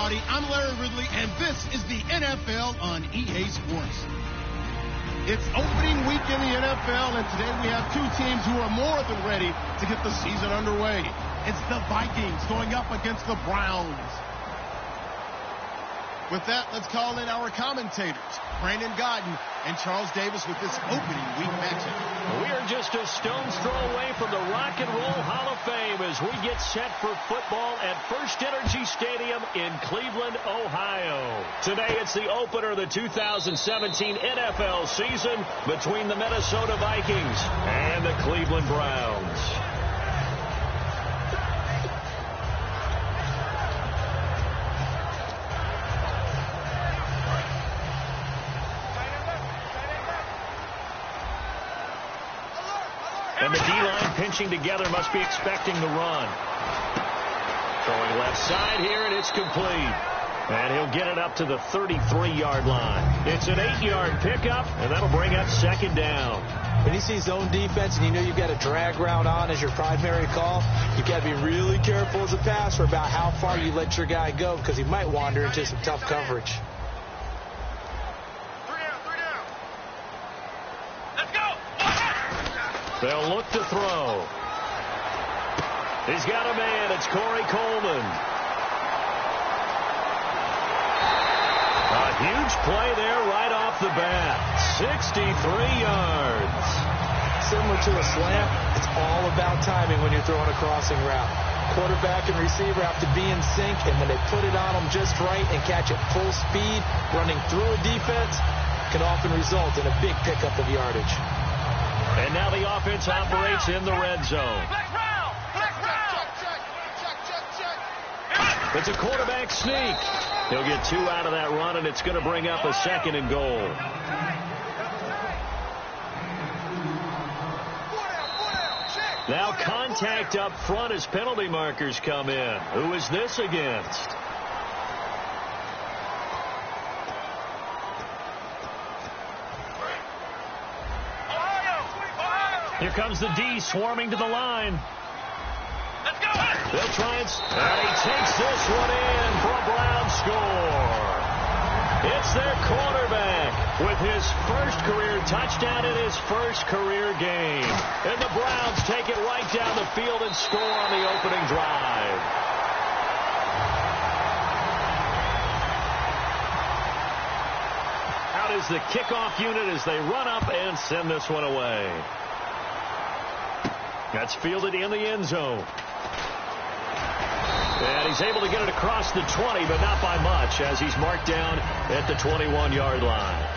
everybody. I'm Larry Ridley, and this is the NFL on EA Sports. It's opening week in the NFL, and today we have two teams who are more than ready to get the season underway. It's the Vikings going up against the Browns. With that, let's call in our commentators, Brandon Godden and Charles Davis, with this opening week matchup. We are just a stone's throw away from the Rock and Roll Hall of Fame as we get set for football at First Energy Stadium in Cleveland, Ohio. Today it's the opener of the 2017 NFL season between the Minnesota Vikings and the Cleveland Browns. And the D-line pinching together must be expecting the run. Throwing left side here, and it's complete. And he'll get it up to the 33-yard line. It's an 8-yard pickup, and that'll bring up second down. When you see zone defense and you know you've got a drag route on as your primary call, you've got to be really careful as a passer about how far you let your guy go because he might wander into some tough coverage. They'll look to throw. He's got a man. It's Corey Coleman. A huge play there right off the bat. 63 yards. Similar to a slant, it's all about timing when you're throwing a crossing route. Quarterback and receiver have to be in sync, and when they put it on them just right and catch it full speed, running through a defense can often result in a big pickup of yardage. And now the offense operates in the red zone. It's a quarterback sneak. He'll get 2 out of that run, and it's going to bring up a second and goal. Now contact up front as penalty markers come in. Who is this against? Here comes the D swarming to the line. Let's go. They'll try and he takes this one in for a Brown score. It's their quarterback with his first career touchdown in his first career game. And the Browns take it right down the field and score on the opening drive. Out is the kickoff unit as they run up and send this one away. That's fielded in the end zone. And he's able to get it across the 20, but not by much, as he's marked down at the 21-yard line.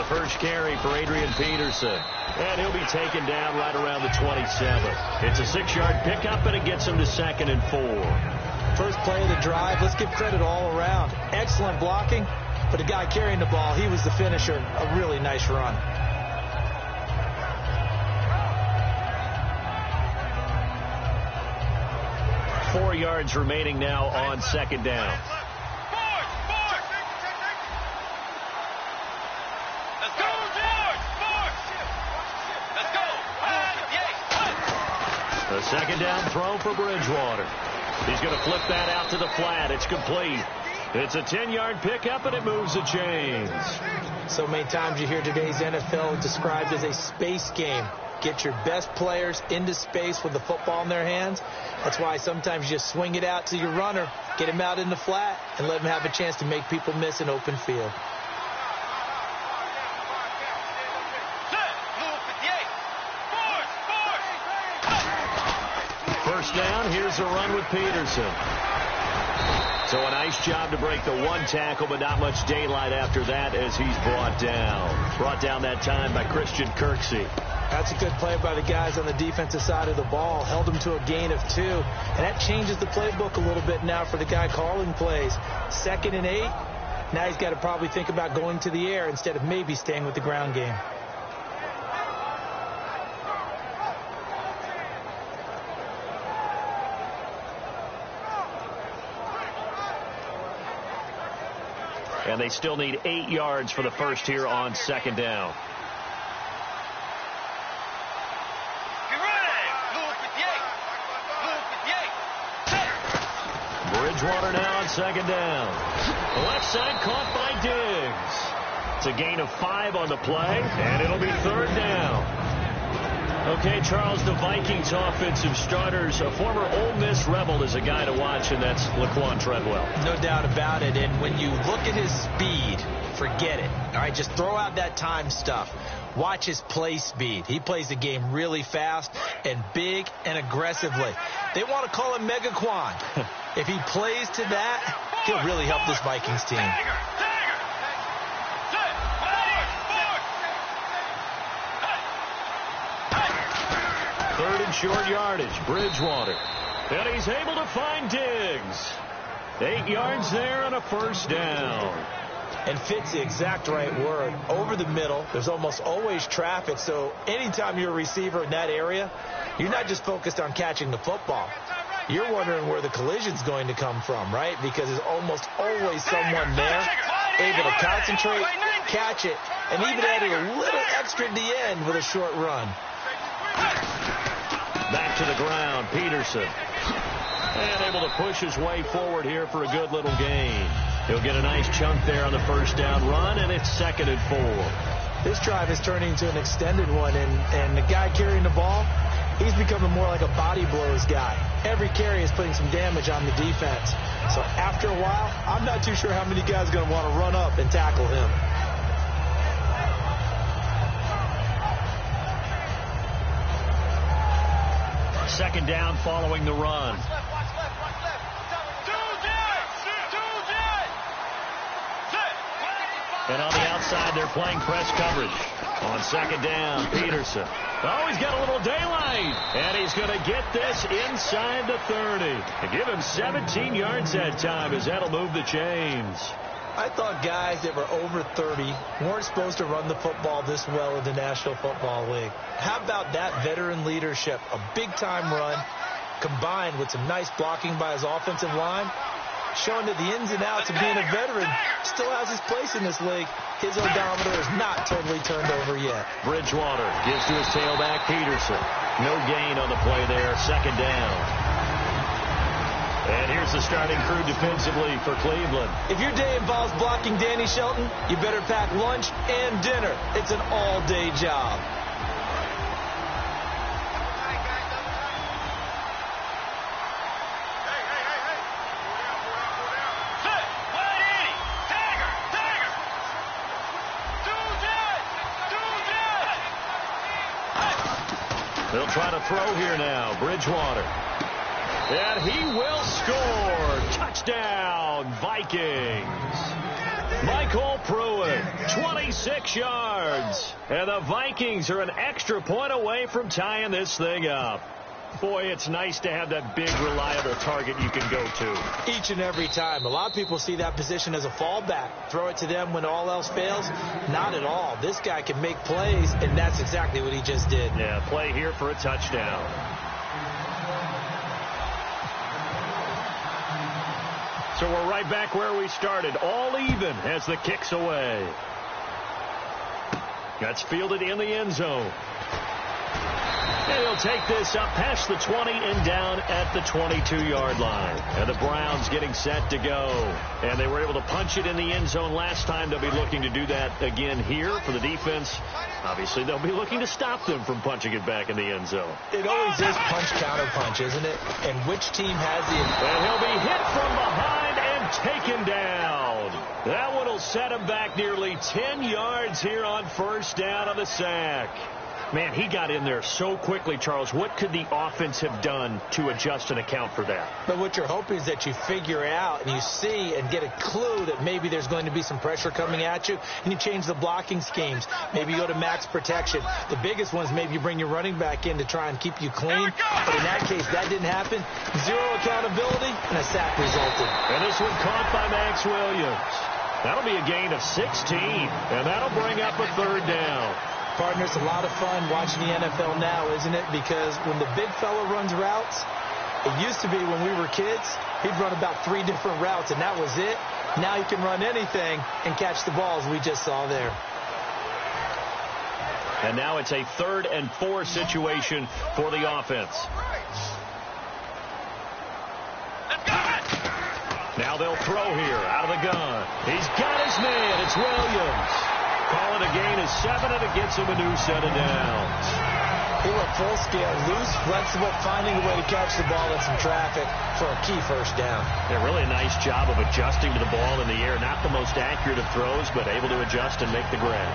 First carry for Adrian Peterson. And he'll be taken down right around the 27. It's a 6-yard pickup, and it gets him to 2nd and 4. First play of the drive, let's give credit all around. Excellent blocking, but the guy carrying the ball, he was the finisher. A really nice run. Four yards remaining now on second down. The second down throw for Bridgewater. He's going to flip that out to the flat. It's complete. It's a 10-yard pickup, and it moves the chains. So many times you hear today's NFL described as a space game. Get your best players into space with the football in their hands. That's why sometimes you just swing it out to your runner, get him out in the flat, and let him have a chance to make people miss an open field. First down, here's a run with Peterson. So a nice job to break the one tackle, but not much daylight after that as he's brought down. Brought down that time by Christian Kirksey. That's a good play by the guys on the defensive side of the ball. Held them to a gain of 2. And that changes the playbook a little bit now for the guy calling plays. 2nd and 8. Now he's got to probably think about going to the air instead of maybe staying with the ground game. And they still need 8 yards for the first here on 2nd down. Bridgewater now on 2nd down. The left side caught by Diggs. It's a gain of 5 on the play, and it'll be 3rd down. Okay, Charles, the Vikings offensive starters, a former Ole Miss Rebel is a guy to watch, and that's Laquan Treadwell. No doubt about it, and when you look at his speed, forget it. All right, just throw out that time stuff. Watch his play speed. He plays the game really fast and big and aggressively. They want to call him Megaquan. If he plays to that, he'll really help this Vikings team. Third and short yardage, Bridgewater. And he's able to find Diggs. 8 yards there on a 1st down. And fits the exact right word. Over the middle, there's almost always traffic, so anytime you're a receiver in that area, you're not just focused on catching the football. You're wondering where the collision's going to come from, right? Because there's almost always someone there able to concentrate, catch it, and even adding a little extra at the end with a short run. Back to the ground, Peterson. And able to push his way forward here for a good little gain. He'll get a nice chunk there on the 1st down run, and it's 2nd and 4. This drive is turning into an extended one, and the guy carrying the ball, he's becoming more like a body blows guy. Every carry is putting some damage on the defense. So after a while, I'm not too sure how many guys are going to want to run up and tackle him. Second down following the run. And on the outside, they're playing press coverage. On 2nd down, Peterson. Oh, he's got a little daylight. And he's going to get this inside the 30. And give him 17 yards that time, as that'll move the chains. I thought guys that were over 30 weren't supposed to run the football this well in the National Football League. How about that veteran leadership? A big-time run combined with some nice blocking by his offensive line, showing that the ins and outs of being a veteran still has his place in this league. His odometer is not totally turned over yet. Bridgewater gives to his tailback, Peterson. No gain on the play there, 2nd down. And here's the starting crew defensively for Cleveland. If your day involves blocking Danny Shelton, you better pack lunch and dinner. It's an all-day job. They'll try to throw here now. Bridgewater. And he will score. Touchdown, Vikings. Michael Pruitt, 26 yards. And the Vikings are an extra point away from tying this thing up. Boy, it's nice to have that big, reliable target you can go to. Each and every time. A lot of people see that position as a fallback. Throw it to them when all else fails. Not at all. This guy can make plays, and that's exactly what he just did. Yeah, play here for a touchdown. So we're right back where we started. All even as the kick's away. That's fielded in the end zone. And he'll take this up past the 20 and down at the 22-yard line. And the Browns getting set to go. And they were able to punch it in the end zone last time. They'll be looking to do that again here for the defense. Obviously, they'll be looking to stop them from punching it back in the end zone. It always is punch-counter-punch, isn't it? And which team has the... And he'll be hit from behind and taken down. That one will set him back nearly 10 yards here on 1st down on the sack. Man, he got in there so quickly, Charles. What could the offense have done to adjust and account for that? But what you're hoping is that you figure out and you see and get a clue that maybe there's going to be some pressure coming at you, and you change the blocking schemes. Maybe you go to max protection. The biggest one is maybe you bring your running back in to try and keep you clean. But in that case, that didn't happen. Zero accountability, and a sack resulted. And this one caught by Max Williams. That'll be a gain of 16, and that'll bring up a third down. Partner, it's a lot of fun watching the NFL now, isn't it? Because when the big fella runs routes, it used to be when we were kids, he'd run about 3 different routes, and that was it. Now he can run anything and catch the balls we just saw there. And now it's a 3rd and 4 situation for the offense. Now they'll throw here out of the gun. He's got his man. It's Williams. Call it a gain of 7, and it gets him a new set of downs. He went full scale, loose, flexible, finding a way to catch the ball in some traffic for a key first down. Yeah, really a nice job of adjusting to the ball in the air. Not the most accurate of throws, but able to adjust and make the grab.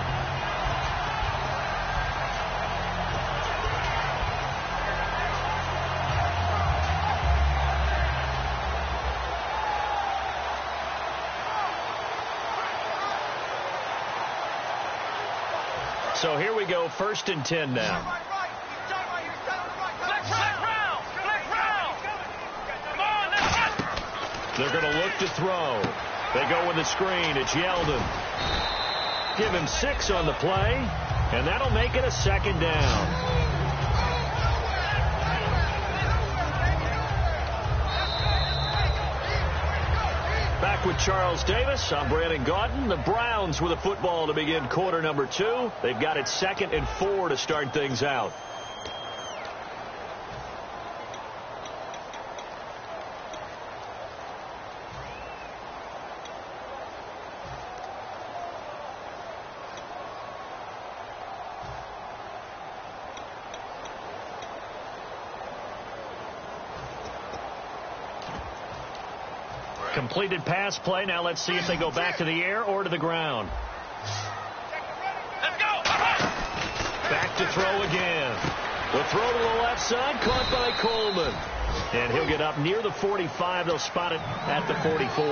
So here we go, 1st and 10 now. They're going to look to throw. They go with the screen. It's Yeldon. Give him 6 on the play, and that'll make it a 2nd down. Back with Charles Davis. I'm Brandon Gaudin. The Browns with a football to begin quarter number 2. They've got it 2nd and 4 to start things out. Completed pass play. Now let's see if they go back to the air or to the ground. Let's go. Back to throw again. The throw to the left side, caught by Coleman. And he'll get up near the 45. They'll spot it at the 44.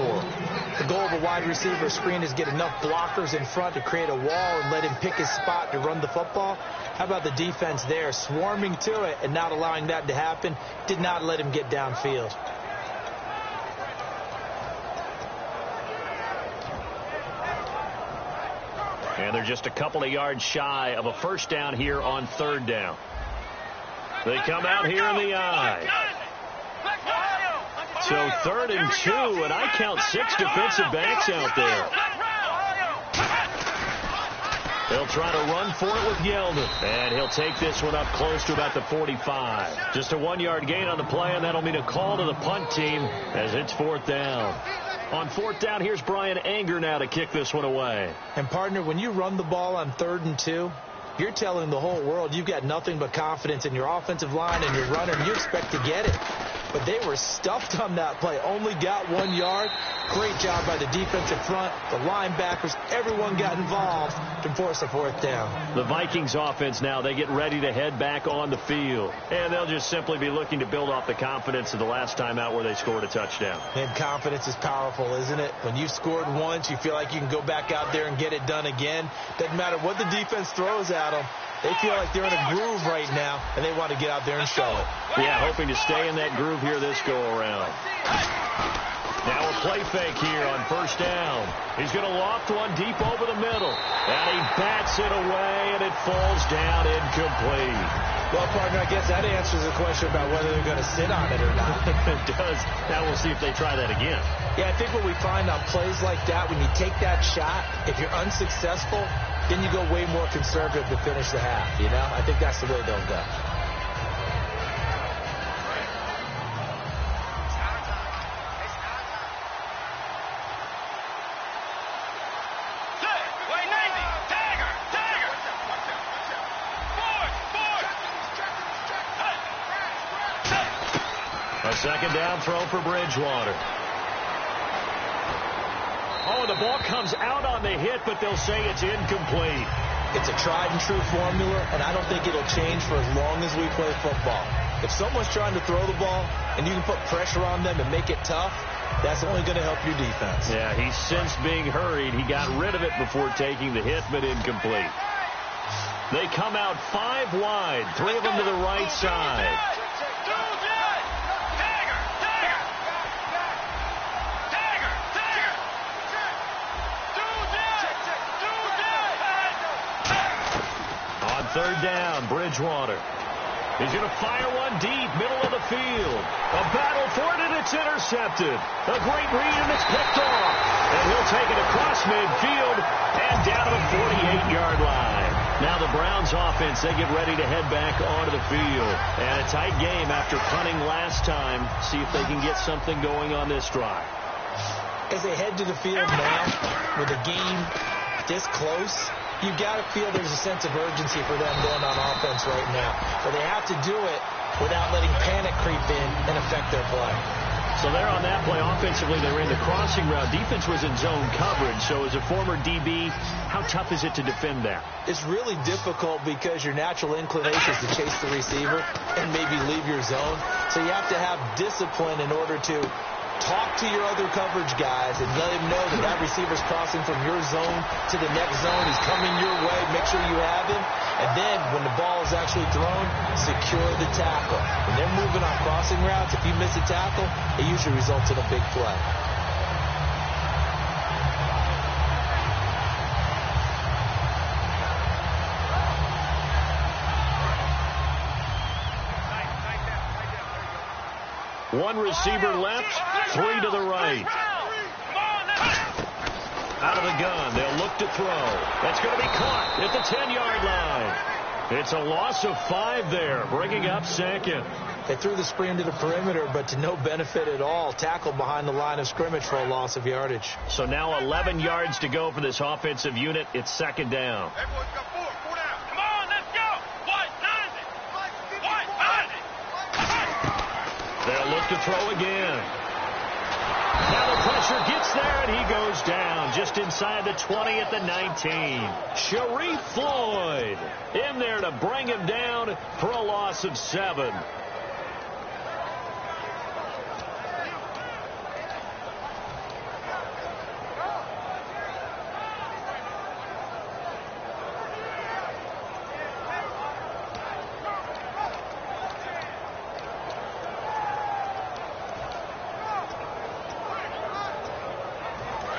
The goal of a wide receiver screen is get enough blockers in front to create a wall and let him pick his spot to run the football. How about the defense there, swarming to it and not allowing that to happen? Did not let him get downfield. And they're just a couple of yards shy of a first down here on 3rd down. They come out here in the I. So 3rd and 2, and I count 6 defensive backs out there. They'll try to run for it with Yeldon. And he'll take this one up close to about the 45. Just a 1-yard gain on the play, and that'll mean a call to the punt team as it's 4th down. On 4th down, here's Brian Anger now to kick this one away. And, partner, when you run the ball on 3rd and 2, you're telling the whole world you've got nothing but confidence in your offensive line and your runner, and you expect to get it. But they were stuffed on that play. Only got 1 yard. Great job by the defensive front. The linebackers, everyone got involved to force a 4th down. The Vikings offense now, they get ready to head back on the field. And they'll just simply be looking to build off the confidence of the last time out where they scored a touchdown. And confidence is powerful, isn't it? When you've scored once, you feel like you can go back out there and get it done again. Doesn't matter what the defense throws at them. They feel like they're in a groove right now, and they want to get out there and show it. Yeah, hoping to stay in that groove here this go-around. Now a play fake here on 1st down. He's going to loft one deep over the middle. And he bats it away, and it falls down incomplete. Well, partner, I guess that answers the question about whether they're going to sit on it or not. It does. Now we'll see if they try that again. Yeah, I think what we find on plays like that, when you take that shot, if you're unsuccessful, then you go way more conservative to finish the half, you know? I think that's the way they'll go. A 2nd down throw for Bridgewater. Oh, the ball comes out on the hit, but they'll say it's incomplete. It's a tried-and-true formula, and I don't think it'll change for as long as we play football. If someone's trying to throw the ball and you can put pressure on them and make it tough, that's only going to help your defense. Yeah, he's since being hurried. He got rid of it before taking the hit, but incomplete. They come out 5 wide, 3 of them to the right side. On 3rd down, Bridgewater. He's going to fire one deep, middle of the field. A battle for it, and it's intercepted. A great read, and it's picked off. And he'll take it across midfield and down to the 48-yard line. Now the Browns offense, they get ready to head back onto the field. And a tight game after punting last time. See if they can get something going on this drive. As they head to the field now, with the game this close, you got to feel there's a sense of urgency for them going on offense right now. But they have to do it without letting panic creep in and affect their play. So there on that play, offensively, they ran the crossing route. Defense was in zone coverage. So as a former DB, how tough is it to defend that? It's really difficult because your natural inclination is to chase the receiver and maybe leave your zone. So you have to have discipline in order to talk to your other coverage guys and let him know that that receiver's crossing from your zone to the next zone. He's coming your way. Make sure you have him. And then when the ball is actually thrown, secure the tackle. When they're moving on crossing routes, if you miss a tackle, it usually results in a big play. One receiver left, 3 to the right. Out of the gun, they'll look to throw. That's going to be caught at the 10-yard line. It's a loss of 5 there, bringing up 2nd. They threw the screen to the perimeter, but to no benefit at all. Tackled behind the line of scrimmage for a loss of yardage. So now 11 yards to go for this offensive unit. It's 2nd down. They'll look to throw again. Now the pressure gets there, and he goes down just inside the 20 at the 19. Sharif Floyd in there to bring him down for a loss of 7.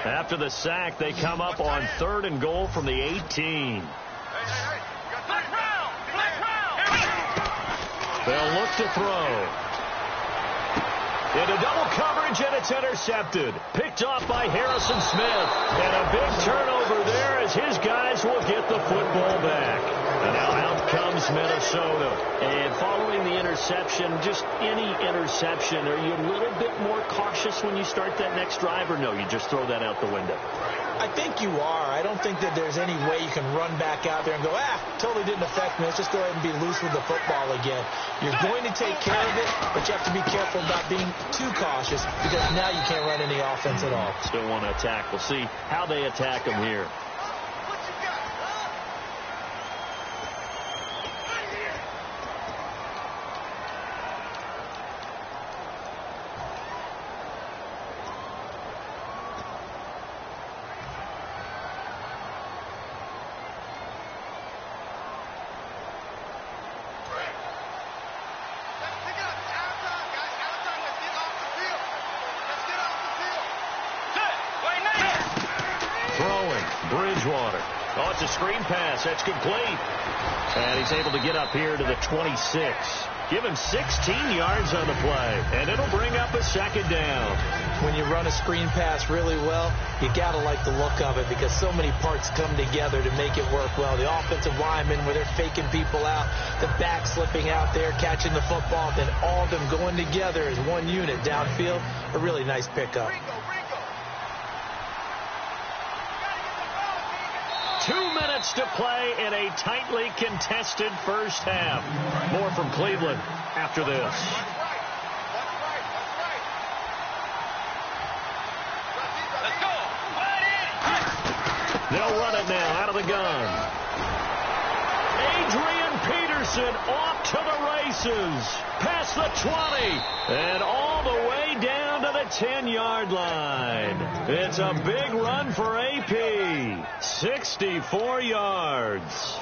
After the sack, they come up on 3rd and goal from the 18. They'll look to throw. Into double coverage, and it's intercepted. Picked off by Harrison Smith. And a big turnover there as his guys will get the football back. And now out comes Minnesota. And following the interception, just any interception, are you a little bit more cautious when you start that next drive, or no, you just throw that out the window? I think you are. I don't think that there's any way you can run back out there and go, totally didn't affect me. Let's just go ahead and be loose with the football again. You're going to take care of it, but you have to be careful about being too cautious because now you can't run any offense at all. Still want to attack. We'll see how they attack them here. Bridgewater. Oh, it's a screen pass. That's complete. And he's able to get up here to the 26. Give him 16 yards on the play. And it'll bring up a 2nd down. When you run a screen pass really well, you got to like the look of it because so many parts come together to make it work well. The offensive linemen where they're faking people out, the back slipping out there, catching the football, then all of them going together as one unit downfield. A really nice pickup. 2 minutes to play in a tightly contested first half. More from Cleveland after this. They'll run it now out of the gun. Adrian Peterson off to the races. Past the 20 and all the way down to the 10-yard line. It's a big run for AP. 64 yards.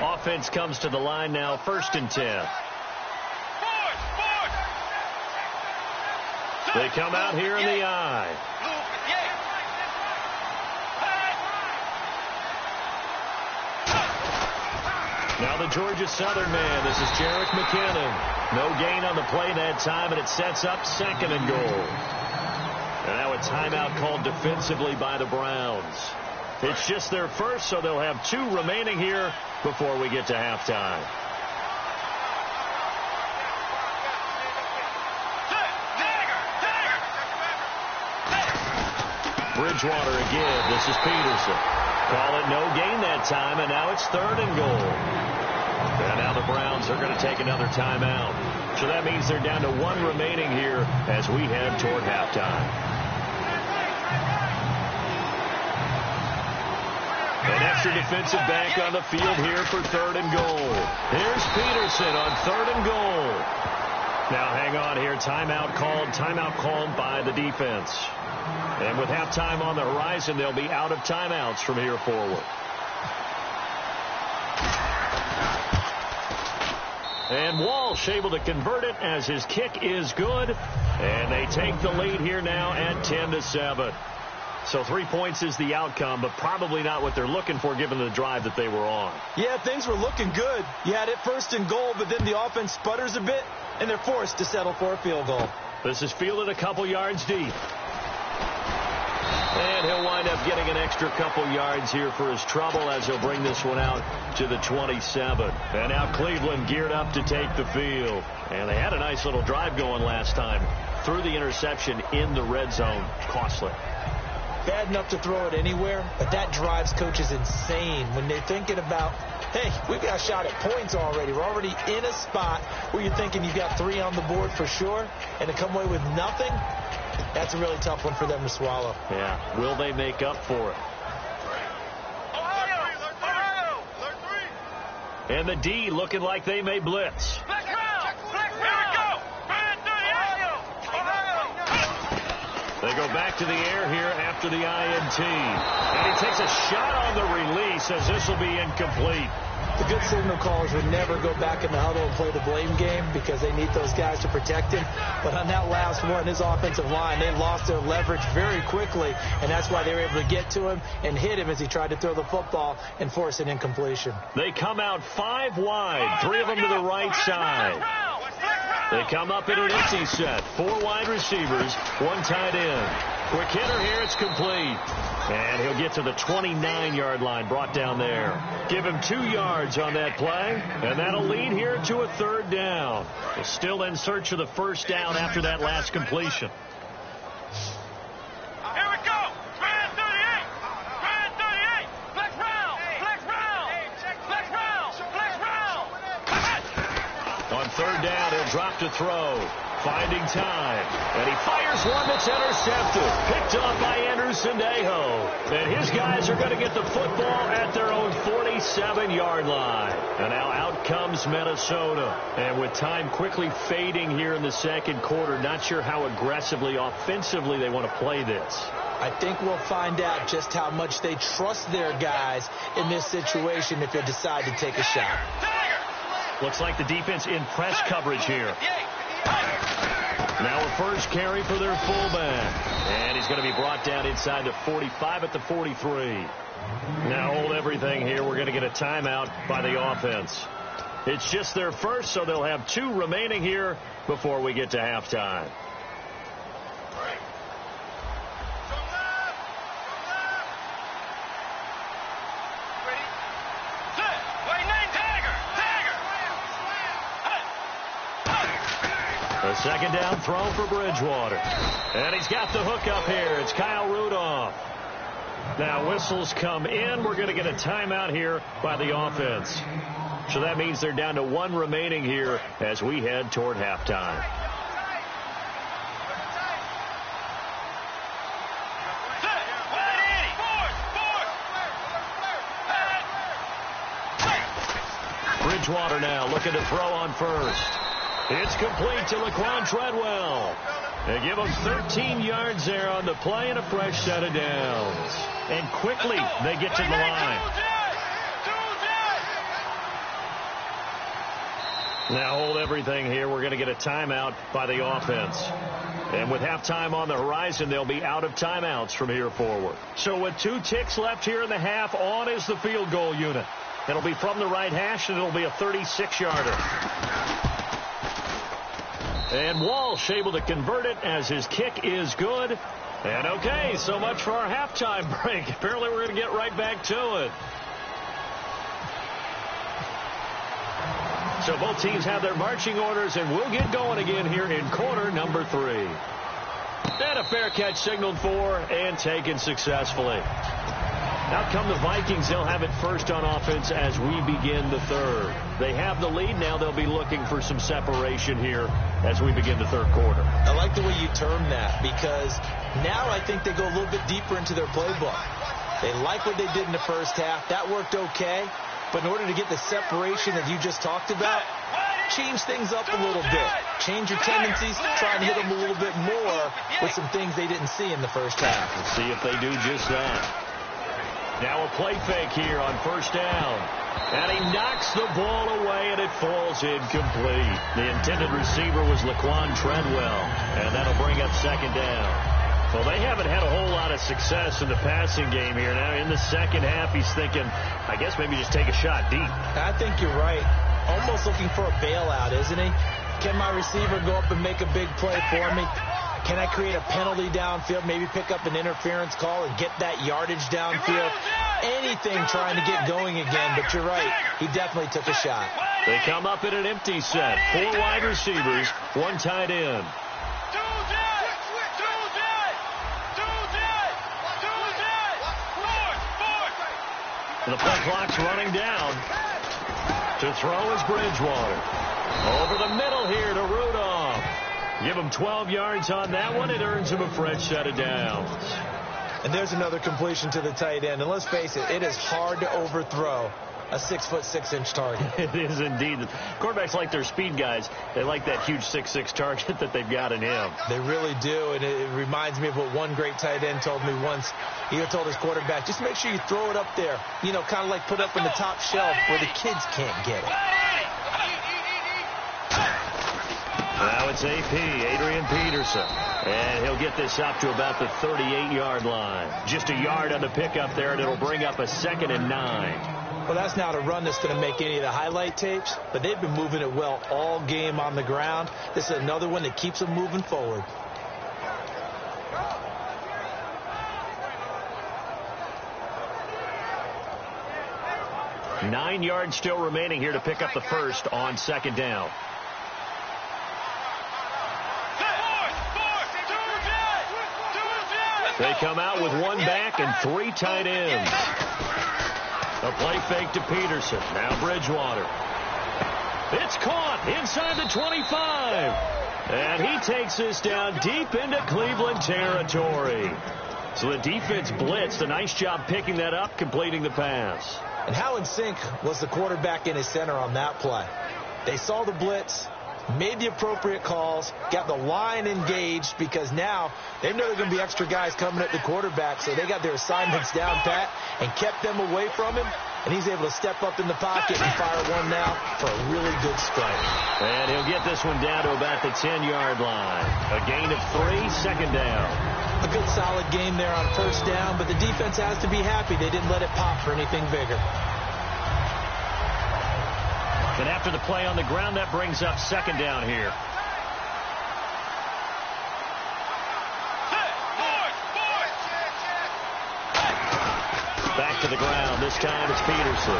Offense comes to the line now, 1st and 10. They come out here in the I. Now the Georgia Southern man. This is Jerick McKinnon. No gain on the play that time, and it sets up 2nd and goal. And now a timeout called defensively by the Browns. It's just their first, so they'll have 2 remaining here before we get to halftime. Bridgewater again. This is Peterson. Call it no gain that time, and now it's 3rd and goal. And now the Browns are going to take another timeout. So that means they're down to 1 remaining here as we head toward halftime. An extra defensive back on the field here for 3rd and goal. Here's Peterson on 3rd and goal. Now hang on here. Timeout called by the defense. And with halftime on the horizon, they'll be out of timeouts from here forward. And Walsh able to convert it as his kick is good. And they take the lead here now at 10-7. So 3 points is the outcome, but probably not what they're looking for given the drive that they were on. Yeah, things were looking good. You had it 1st and goal, but then the offense sputters a bit, and they're forced to settle for a field goal. This is fielded a couple yards deep. And he'll wind up getting an extra couple yards here for his trouble as he'll bring this one out to the 27. And now Cleveland geared up to take the field. And they had a nice little drive going last time. Threw the interception in the red zone. Costly. Bad enough to throw it anywhere, but that drives coaches insane when they're thinking about, hey, we've got a shot at points already. We're already in a spot where you're thinking you've got 3 on the board for sure, and to come away with nothing, that's a really tough one for them to swallow. Yeah. Will they make up for it? And the D looking like they may blitz. They go back to the air here after the INT. And he takes a shot on the release as this will be incomplete. The good signal callers would never go back in the huddle and play the blame game because they need those guys to protect him. But on that last one, his offensive line, they lost their leverage very quickly, and that's why they were able to get to him and hit him as he tried to throw the football and force an incompletion. They come out 5 wide, 3 of them to the right side. They come up in an empty set. 4 wide receivers, 1 tight end. Quick hitter here, it's complete. And he'll get to the 29-yard line, brought down there. Give him 2 yards on that play, and that'll lead here to a 3rd down. They're still in search of the 1st down after that last completion. Here we go. Brand 38. Brand 38. Flex round. Flex round. Flex round. Flex round. On 3rd down, he'll drop to throw. Finding time. And he fires one that's intercepted. Picked off by Sandejo. And his guys are going to get the football at their own 47-yard line. And now out comes Minnesota. And with time quickly fading here in the 2nd quarter, not sure how aggressively, offensively they want to play this. I think we'll find out just how much they trust their guys in this situation if they decide to take a shot. Looks like the defense in press coverage here. Now a first carry for their fullback. And he's going to be brought down inside the 45 at the 43. Now hold everything here. We're going to get a timeout by the offense. It's just their first, so they'll have 2 remaining here before we get to halftime. A 2nd down throw for Bridgewater. And he's got the hook up here. It's Kyle Rudolph. Now whistles come in. We're going to get a timeout here by the offense. So that means they're down to 1 remaining here as we head toward halftime. Bridgewater now looking to throw on first. It's complete to Laquan Treadwell. They give him 13 yards there on the play and a fresh set of downs. And quickly they get to the line. Now hold everything here. We're going to get a timeout by the offense. And with halftime on the horizon, they'll be out of timeouts from here forward. So with 2 ticks left here in the half, on is the field goal unit. It'll be from the right hash, and it'll be a 36-yarder. And Walsh able to convert it as his kick is good. And okay, so much for our halftime break. Apparently we're going to get right back to it. So both teams have their marching orders, and we'll get going again here in quarter number 3. And a fair catch signaled for and taken successfully. Out come the Vikings. They'll have it first on offense as we begin the third. They have the lead. Now they'll be looking for some separation here as we begin the third quarter. I like the way you term that, because now I think they go a little bit deeper into their playbook. They like what they did in the first half. That worked okay. But in order to get the separation that you just talked about, change things up a little bit. Change your tendencies, try and hit them a little bit more with some things they didn't see in the first half. We'll see if they do just that. Now a play fake here on first down. And he knocks the ball away, and it falls incomplete. The intended receiver was Laquan Treadwell, and that'll bring up second down. Well, they haven't had a whole lot of success in the passing game here. Now, in the second half, he's thinking, I guess maybe just take a shot deep. I think you're right. Almost looking for a bailout, isn't he? Can my receiver go up and make a big play for me? Can I create a penalty downfield, maybe pick up an interference call and get that yardage downfield? Anything trying to get going again, but you're right. He definitely took a shot. They come up in an empty set. 4 wide receivers, 1 tight end. The play clock's running down. To throw is Bridgewater. Over the middle here to Rudolph. Give him 12 yards on that one. It earns him a fresh set of downs. And there's another completion to the tight end. And let's face it, it is hard to overthrow a 6'6" target. It is indeed. Quarterbacks like their speed guys. They like that huge 6'6" target that they've got in him. They really do. And it reminds me of what one great tight end told me once. He told his quarterback, just make sure you throw it up there. You know, kind of like put up in the top shelf where the kids can't get it. Now it's AP, Adrian Peterson. And he'll get this up to about the 38-yard line. Just a yard on the pickup there, and it'll bring up a 2nd and 9. Well, that's not a run that's going to make any of the highlight tapes, but they've been moving it well all game on the ground. This is another one that keeps them moving forward. Nine yards still remaining here to pick up the first on second down. They come out with 1 back and 3 tight ends. A play fake to Peterson. Now Bridgewater. It's caught inside the 25. And he takes this down deep into Cleveland territory. So the defense blitzed. A nice job picking that up, completing the pass. And how in sync was the quarterback in his center on that play? They saw the blitz, made the appropriate calls, got the line engaged, because now they know there are going to be extra guys coming at the quarterback, so they got their assignments down pat and kept them away from him, and he's able to step up in the pocket and fire one now for a really good strike. And he'll get this one down to about the 10-yard line. A gain of 3, second down. A good solid game there on first down, but the defense has to be happy they didn't let it pop for anything bigger. And after the play on the ground, that brings up second down here. Back to the ground. This time it's Peterson.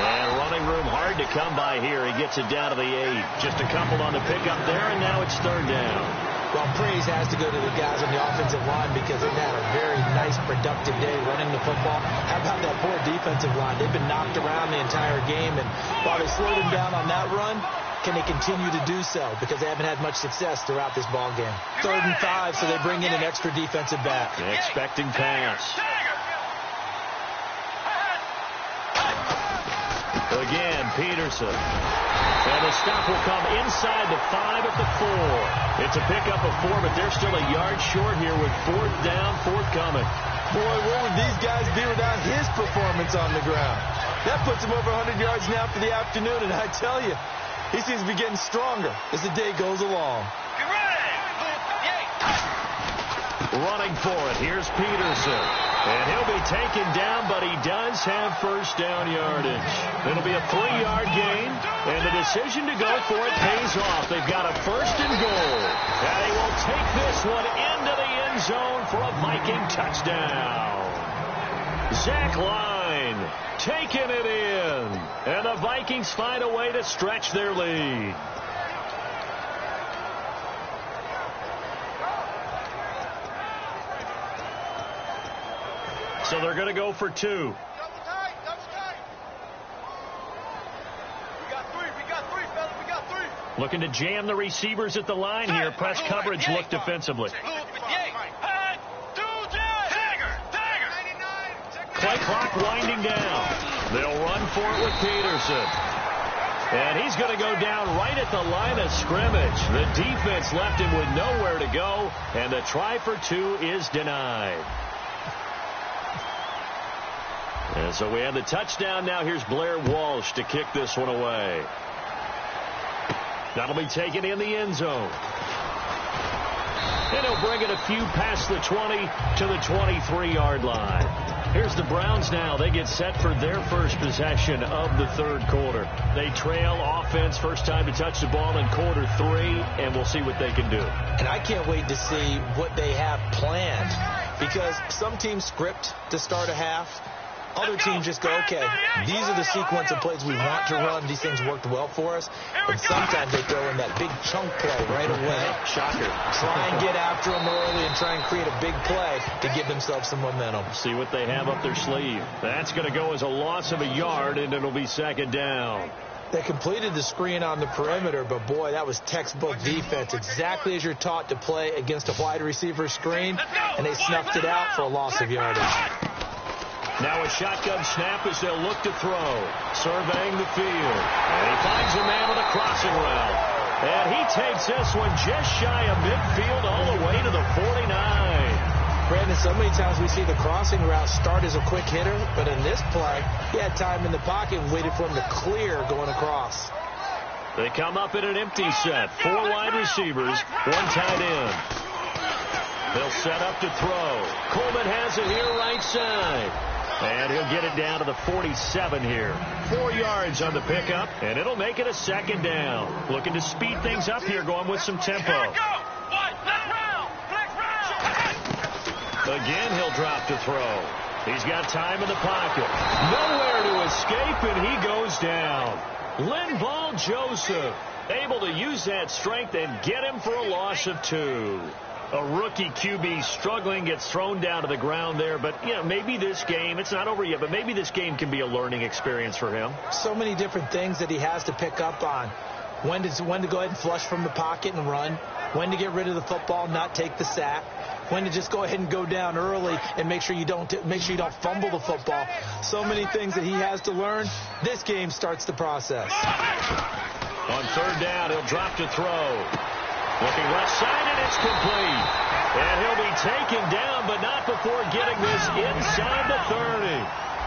And running room hard to come by here. He gets it down to the 8. Just a couple on the pickup there, and now it's third down. Well, praise has to go to the guys on the offensive line because they've had a very nice, productive day running the football. How about that poor defensive line? They've been knocked around the entire game, and while they slowed them down on that run, can they continue to do so? Because they haven't had much success throughout this ball game. 3rd and 5, so they bring in an extra defensive back. Expecting pass. Again, Peterson Peterson. And the stop will come inside the 5 at the 4. It's a pickup of 4, but they're still a yard short here with 4th down, 4th coming. Boy, what would these guys be without his performance on the ground? That puts him over 100 yards now for the afternoon, and I tell you, he seems to be getting stronger as the day goes along. Running for it, here's Peterson. And he'll be taken down, but he does have first down yardage. It'll be a 3-yard gain, and the decision to go for it pays off. They've got a 1st and goal. And he will take this one into the end zone for a Viking touchdown. Zach Line taking it in, and the Vikings find a way to stretch their lead. So they're going to go for 2. Double tight. We got 3, fellas. We got 3. Looking to jam the receivers at the line here. Press coverage look defensively. Play clock winding down. They'll run for it with Peterson. And he's going to go down right at the line of scrimmage. The defense left him with nowhere to go, and the try for 2 is denied. And so we have the touchdown. Now here's Blair Walsh to kick this one away. That'll be taken in the end zone. And he'll bring it a few past the 20 to the 23-yard line. Here's the Browns now. They get set for their first possession of the 3rd quarter. They trail offense, first time to touch the ball in quarter 3, and we'll see what they can do. And I can't wait to see what they have planned, because some teams script to start a half. Other teams just go, okay, these are the sequence of plays we want to run. These things worked well for us. And sometimes they throw in that big chunk play right away. Shocker. Try and get after them early and try and create a big play to give themselves some momentum. See what they have up their sleeve. That's going to go as a loss of a yard, and it'll be 2nd down. They completed the screen on the perimeter, but boy, that was textbook defense. Exactly as you're taught to play against a wide receiver screen, and they snuffed it out for a loss of yardage. Now a shotgun snap as they'll look to throw. Surveying the field. And he finds a man with a crossing route. And he takes this one just shy of midfield all the way to the 49. Brandon, so many times we see the crossing route start as a quick hitter, but in this play, he had time in the pocket and waited for him to clear going across. They come up in an empty set. 4 wide receivers, 1 tight end. They'll set up to throw. Coleman has it here right side. And he'll get it down to the 47 here. 4 yards on the pickup, and it'll make it a 2nd down. Looking to speed things up here, going with some tempo. Again, he'll drop to throw. He's got time in the pocket. Nowhere to escape, and he goes down. Linval Joseph able to use that strength and get him for a loss of 2. A rookie QB struggling, gets thrown down to the ground there. But, you know, maybe this game, it's not over yet, but maybe this game can be a learning experience for him. So many different things that he has to pick up on. When to go ahead and flush from the pocket and run. When to get rid of the football, not take the sack. When to just go ahead and go down early and make sure you don't fumble the football. So many things that he has to learn. This game starts the process. On 3rd down, he'll drop to throw. Looking left side, and it's complete. And he'll be taken down, but not before getting this inside the 30.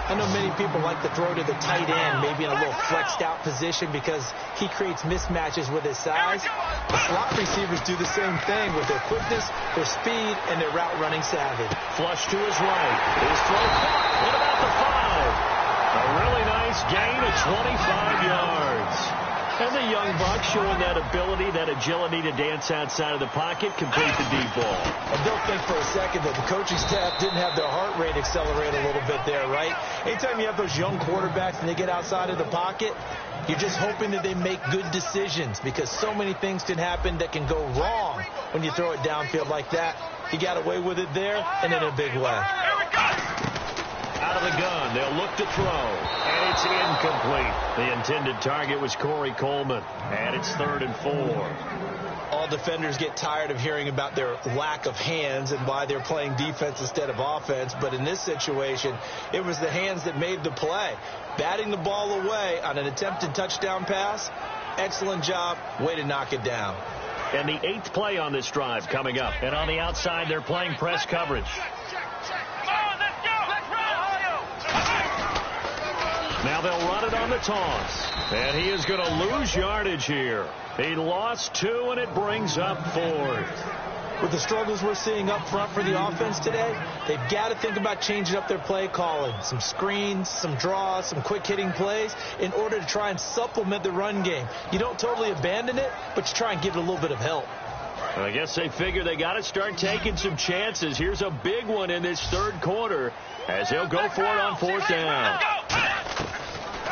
I know many people like to throw to the tight end, maybe in a little flexed out position because he creates mismatches with his size. The slot receivers do the same thing with their quickness, their speed, and their route running savvy. Flush to his right. His throw caught at about the 5. A really nice gain of 25 yards. And the young buck showing that ability, that agility to dance outside of the pocket, complete the deep ball. And don't think for a second that the coaching staff didn't have their heart rate accelerate a little bit there, right? Anytime you have those young quarterbacks and they get outside of the pocket, you're just hoping that they make good decisions because so many things can happen that can go wrong when you throw it downfield like that. He got away with it there and in a big way. Out of the gun, again. They'll look to throw. And it's incomplete. The intended target was Corey Coleman. And it's 3rd and 4. All defenders get tired of hearing about their lack of hands and why they're playing defense instead of offense. But in this situation, it was the hands that made the play. Batting the ball away on an attempted touchdown pass. Excellent job. Way to knock it down. And the 8th play on this drive coming up. And on the outside, they're playing press coverage. Now they'll run it on the toss. And he is going to lose yardage here. He lost 2, and it brings up 4th. With the struggles we're seeing up front for the offense today, they've got to think about changing up their play calling. Some screens, some draws, some quick-hitting plays in order to try and supplement the run game. You don't totally abandon it, but you try and give it a little bit of help. I guess they figure they got to start taking some chances. Here's a big one in this 3rd quarter as they'll go for it on 4th down.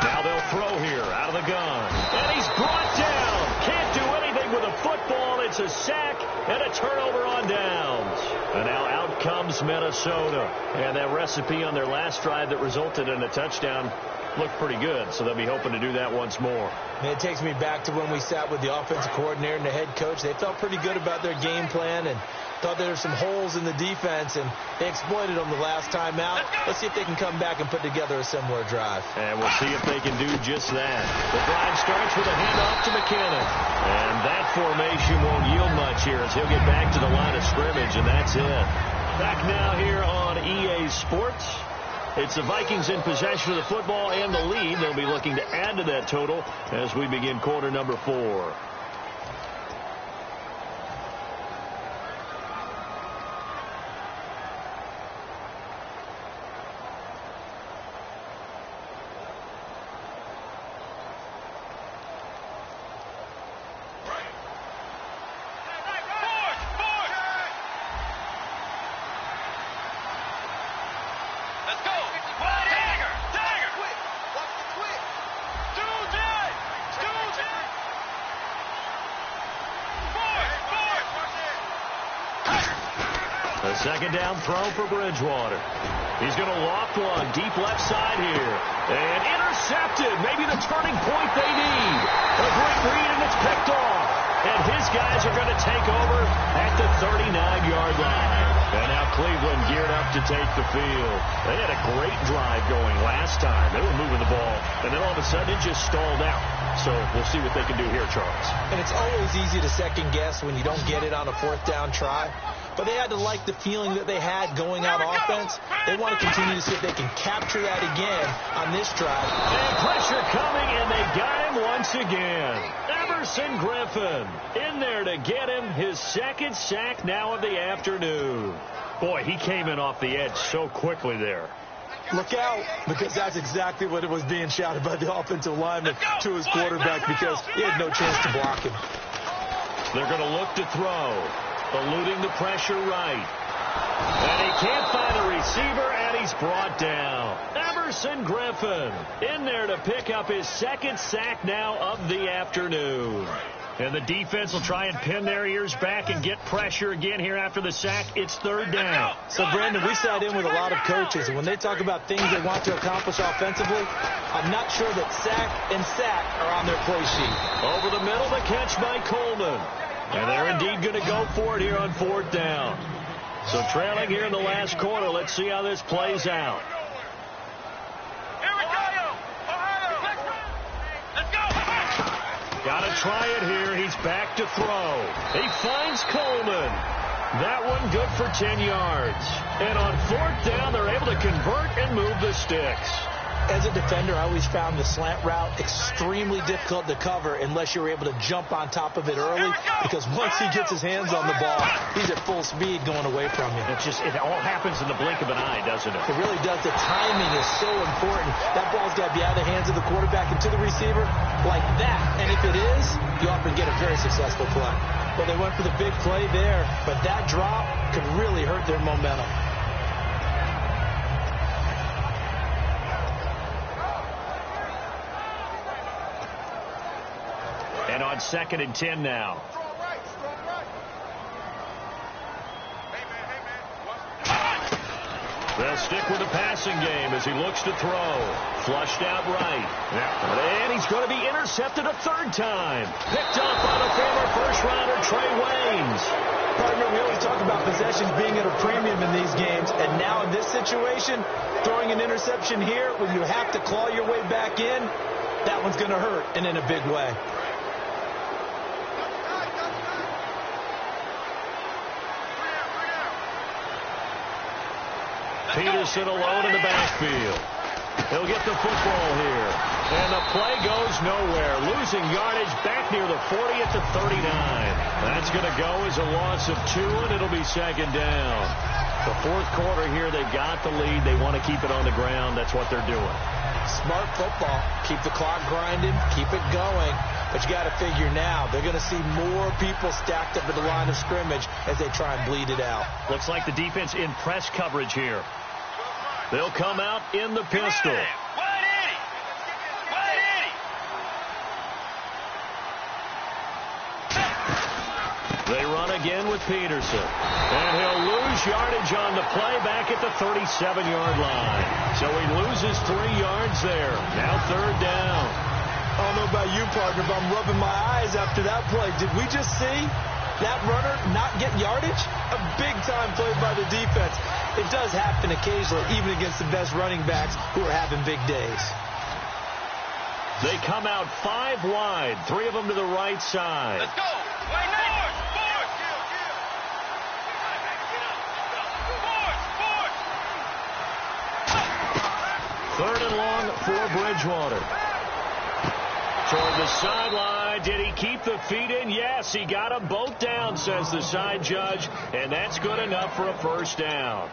Now they'll throw here out of the gun. And he's brought down. Can't do anything with a football. It's a sack and a turnover on downs. And now out comes Minnesota. And that recipe on their last drive that resulted in a touchdown looked pretty good, so they'll be hoping to do that once more. And it takes me back to when we sat with the offensive coordinator and the head coach. They felt pretty good about their game plan and thought there were some holes in the defense, and they exploited them the last time out. Let's see if they can come back and put together a similar drive. And we'll see if they can do just that. The drive starts with a handoff to McKinnon. And that formation won't yield much here as he'll get back to the line of scrimmage, and that's it. Back now here on EA Sports. It's the Vikings in possession of the football and the lead. They'll be looking to add to that total as we begin quarter number 4. A second down throw for Bridgewater. He's going to loft one deep left side here. And intercepted. Maybe the turning point they need. A great read, and it's picked off. And his guys are going to take over at the 39-yard line. And now Cleveland geared up to take the field. They had a great drive going last time. They were moving the ball, and then all of a sudden it just stalled out. So we'll see what they can do here, Charles. And it's always easy to second guess when you don't get it on a 4th down try. But they had to like the feeling that they had going out offense. They want to continue to see if they can capture that again on this drive. And pressure coming, and they got him once again. Everson Griffin in there to get him his 2nd sack now of the afternoon. Boy, he came in off the edge so quickly there. Look out, because that's exactly what it was being shouted by the offensive lineman to his quarterback, because he had no chance to block him. They're going to look to throw. Eluding the pressure right. And he can't find a receiver, and he's brought down. Everson Griffin in there to pick up his 2nd sack now of the afternoon. And the defense will try and pin their ears back and get pressure again here after the sack. It's 3rd down. So, Brandon, we sat in with a lot of coaches, and when they talk about things they want to accomplish offensively, I'm not sure that sack and sack are on their play sheet. Over the middle, the catch by Coleman. And they're indeed going to go for it here on 4th down. So trailing here in the last quarter, let's see how this plays out. Here we go! Let's go! Got to try it here. He's back to throw. He finds Coleman. That one good for 10 yards. And on 4th down, they're able to convert and move the sticks. As a defender, I always found the slant route extremely difficult to cover unless you're able to jump on top of it early, because once he gets his hands on the ball, he's at full speed going away from you. It all happens in the blink of an eye, doesn't it? It really does. The timing is so important. That ball's got to be out of the hands of the quarterback and to the receiver like that. And if it is, you often get a very successful play. Well, they went for the big play there, but that drop could really hurt their momentum. And on 2nd and 10 now. They'll stick with the passing game as he looks to throw. Flushed out right. And he's going to be intercepted a third time. Picked up by the former first-rounder Trey Waynes. Partner, we always talk about possessions being at a premium in these games, and now in this situation, throwing an interception here when you have to claw your way back in, that one's going to hurt, and in a big way. Peterson alone in the backfield. He'll get the football here. And the play goes nowhere. Losing yardage back near the 40 at the 39. That's going to go as a loss of 2, and it'll be second down. The fourth quarter here, they've got the lead. They want to keep it on the ground. That's what they're doing. Smart football. Keep the clock grinding. Keep it going. But you got to figure now, they're going to see more people stacked up at the line of scrimmage as they try and bleed it out. Looks like the defense in press coverage here. They'll come out in the pistol. They run again with Peterson. And he'll lose yardage on the play back at the 37-yard line. So he loses 3 yards there. Now third down. I don't know about you, partner, but I'm rubbing my eyes after that play. Did we just see that runner not get yardage? A big-time play by the defense. It does happen occasionally, even against the best running backs who are having big days. They come out 5 wide, 3 of them to the right side. Let's go. Third and long for Bridgewater. Toward the sideline. Did he keep the feet in? Yes, he got them both down, says the side judge, and that's good enough for a first down.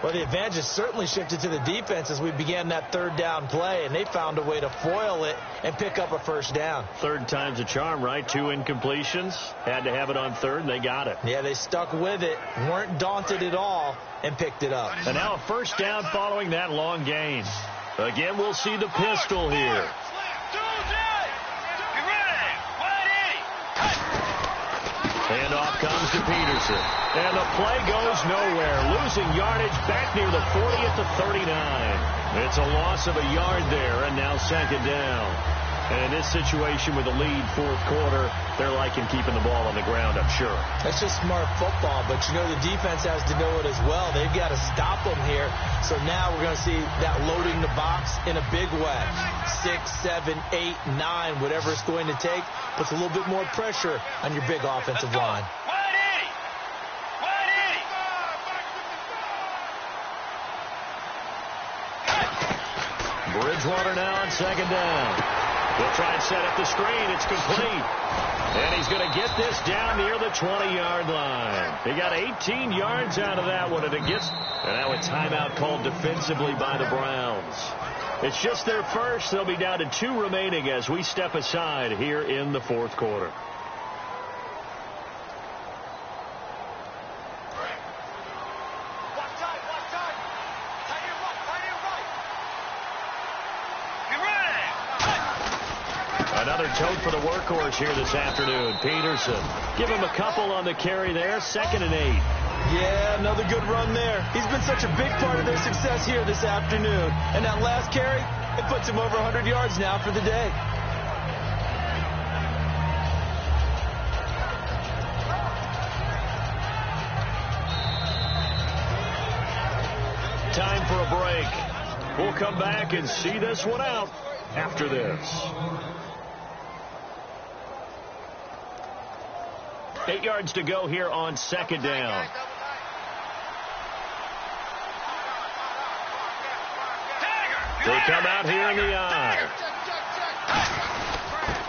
Well, the advantage has certainly shifted to the defense as we began that third down play, and they found a way to foil it and pick up a first down. Third time's a charm, right? 2 incompletions. Had to have it on third, and they got it. Yeah, they stuck with it, weren't daunted at all, and picked it up. And now a first down following that long gain. Again, we'll see the pistol here. Handoff comes to Peterson. And the play goes nowhere. Losing yardage back near the 40 at the 39. It's a loss of a yard there, and now second down. And in this situation with a lead fourth quarter, they're liking keeping the ball on the ground, I'm sure. That's just smart football, but you know the defense has to know it as well. They've got to stop them here. So now we're going to see that loading the box in a big way. 6, 7, 8, 9, whatever it's going to take, puts a little bit more pressure on your big offensive line. Bridgewater now on second down. He'll try and set up the screen. It's complete. And he's going to get this down near the 20-yard line. He got 18 yards out of that one, and it gets... And now a timeout called defensively by the Browns. It's just their first. They'll be down to 2 remaining as we step aside here in the fourth quarter. Another tote for the workhorse here this afternoon. Peterson. Give him a couple on the carry there. 2nd and 8. Yeah, another good run there. He's been such a big part of their success here this afternoon. And that last carry, it puts him over 100 yards now for the day. Time for a break. We'll come back and see this one out after this. 8 yards to go here on second down. They come out here in the eye.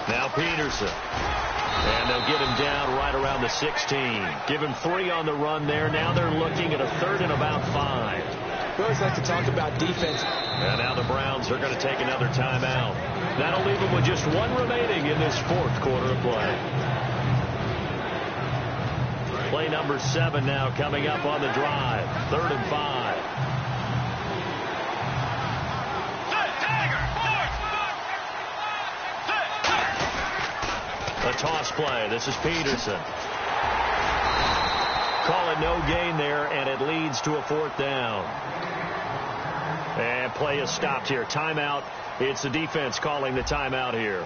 Now Peterson. And they'll get him down right around the 16. Give him 3 on the run there. Now they're looking at a 3rd and about 5. We always like to talk about defense. And now the Browns are going to take another timeout. That'll leave them with just 1 remaining in this fourth quarter of play. Play number 7 now coming up on the drive. 3rd and 5. A toss play. This is Peterson. call it no gain there, and it leads to a 4th down. And play is stopped here. Timeout. It's the defense calling the timeout here.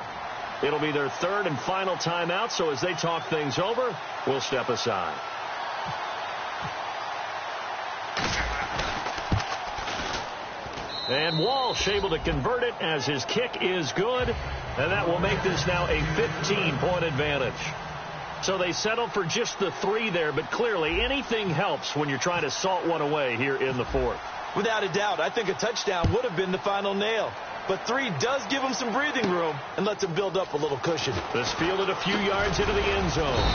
It'll be their 3rd and final timeout, so as they talk things over, we'll step aside. And Walsh able to convert it as his kick is good, and that will make this now a 15-point advantage. So they settle for just the 3 there, but clearly anything helps when you're trying to salt one away here in the 4th. Without a doubt, I think a touchdown would have been the final nail. But 3 does give him some breathing room and lets him build up a little cushion. This fielded a few yards into the end zone.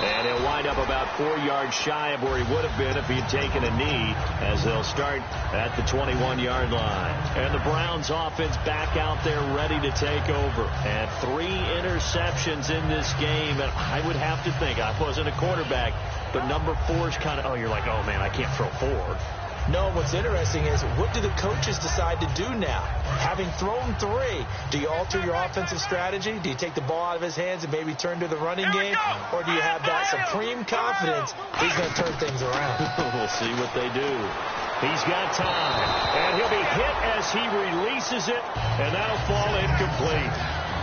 And he'll wind up about 4 yards shy of where he would have been if he had taken a knee, as they'll start at the 21-yard line. And the Browns offense back out there ready to take over. And 3 interceptions in this game. And I would have to think, I wasn't a quarterback, but number 4 is kind of, oh, you're like, oh, man, I can't throw 4. No, what's interesting is, what do the coaches decide to do now? Having thrown 3, do you alter your offensive strategy? Do you take the ball out of his hands and maybe turn to the running game? Or do you have that supreme confidence he's going to turn things around? We'll see what they do. He's got time, and he'll be hit as he releases it, and that'll fall incomplete.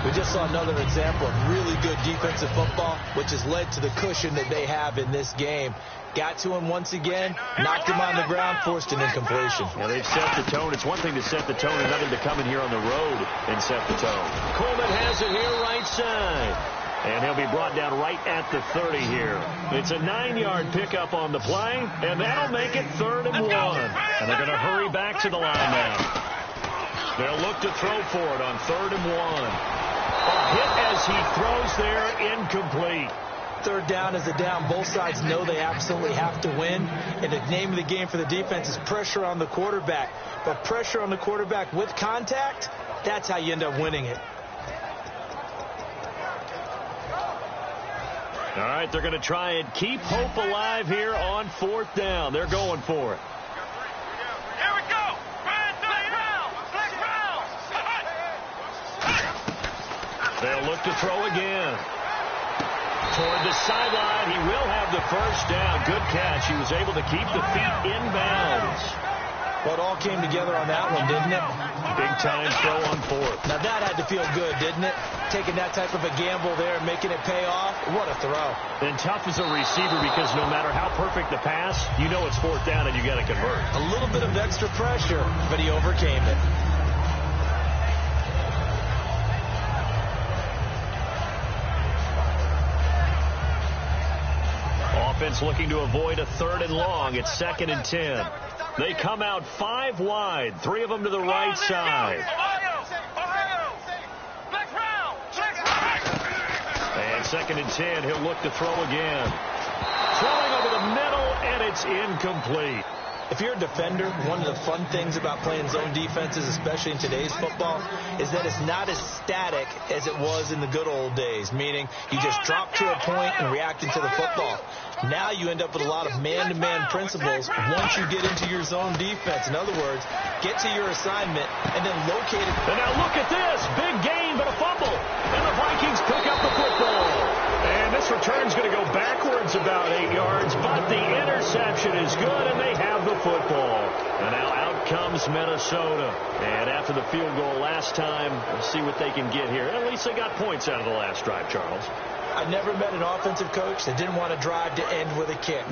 We just saw another example of really good defensive football, which has led to the cushion that they have in this game. Got to him once again, knocked him on the ground, forced an incompletion. Yeah, they've set the tone. It's one thing to set the tone, another to come in here on the road and set the tone. Coleman has it here right side. And he'll be brought down right at the 30 here. It's a 9-yard pickup on the play, and that'll make it 3rd and 1. And they're going to hurry back to the line now. They'll look to throw for it on 3rd and 1. A hit as he throws there, incomplete. 3rd down is a down. Both sides know they absolutely have to win. And the name of the game for the defense is pressure on the quarterback. But pressure on the quarterback with contact, that's how you end up winning it. All right, they're going to try and keep hope alive here on 4th down. They're going for it. Here we go. They'll look to throw again. Toward the sideline, he will have the 1st down. Good catch. He was able to keep the feet inbounds. Well, it all came together on that one, didn't it? Big time throw on 4th. Now that had to feel good, didn't it? Taking that type of a gamble there and making it pay off. What a throw. And tough as a receiver, because no matter how perfect the pass, you know it's 4th down and you got to convert. A little bit of extra pressure, but he overcame it. Offense looking to avoid a 3rd and long. It's 2nd and 10. They come out 5 wide, 3 of them to the right side. And 2nd and 10, he'll look to throw again. Throwing over the middle, and it's incomplete. If you're a defender, one of the fun things about playing zone defenses, especially in today's football, is that it's not as static as it was in the good old days, meaning you just drop to a point and react into the football. Now you end up with a lot of man-to-man principles once you get into your zone defense. In other words, get to your assignment and then locate it. And now look at this. Big gain, but a fumble. And the Vikings pick up the football. And this return's going to go backwards about 8 yards, but the interception is good, and they have the football. And now out comes Minnesota. And after the field goal last time, we'll see what they can get here. At least they got points out of the last drive, Charles. I never met an offensive coach that didn't want to drive to end with a kick.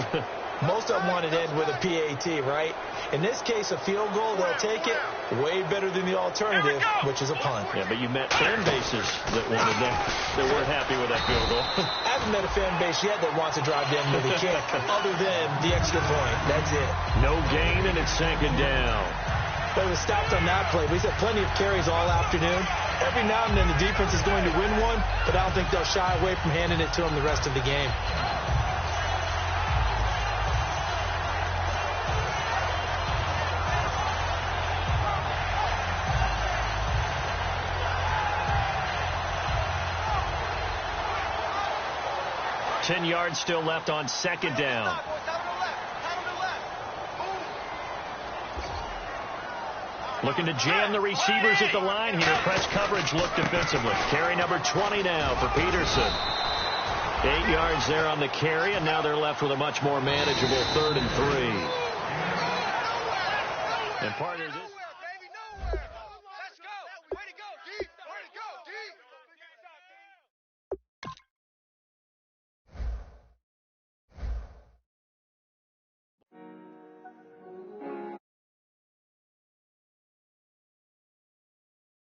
Most of them wanted to end with a PAT, right? In this case, a field goal, they'll take it. Way better than the alternative, which is a punt. Yeah, but you met fan bases that wanted that, that weren't happy with that field goal. I haven't met a fan base yet that wants to drive to end with a kick, other than the extra point. That's it. No gain, and it's 2nd down. But it was stopped on that play. We've had plenty of carries all afternoon. Every now and then the defense is going to win one, but I don't think they'll shy away from handing it to them the rest of the game. Ten yards still left on 2nd down. Looking to jam the receivers at the line here. Press coverage look defensively. Carry number 20 now for Peterson. 8 yards there on the carry, and now they're left with a much more manageable 3rd and 3. And partner, this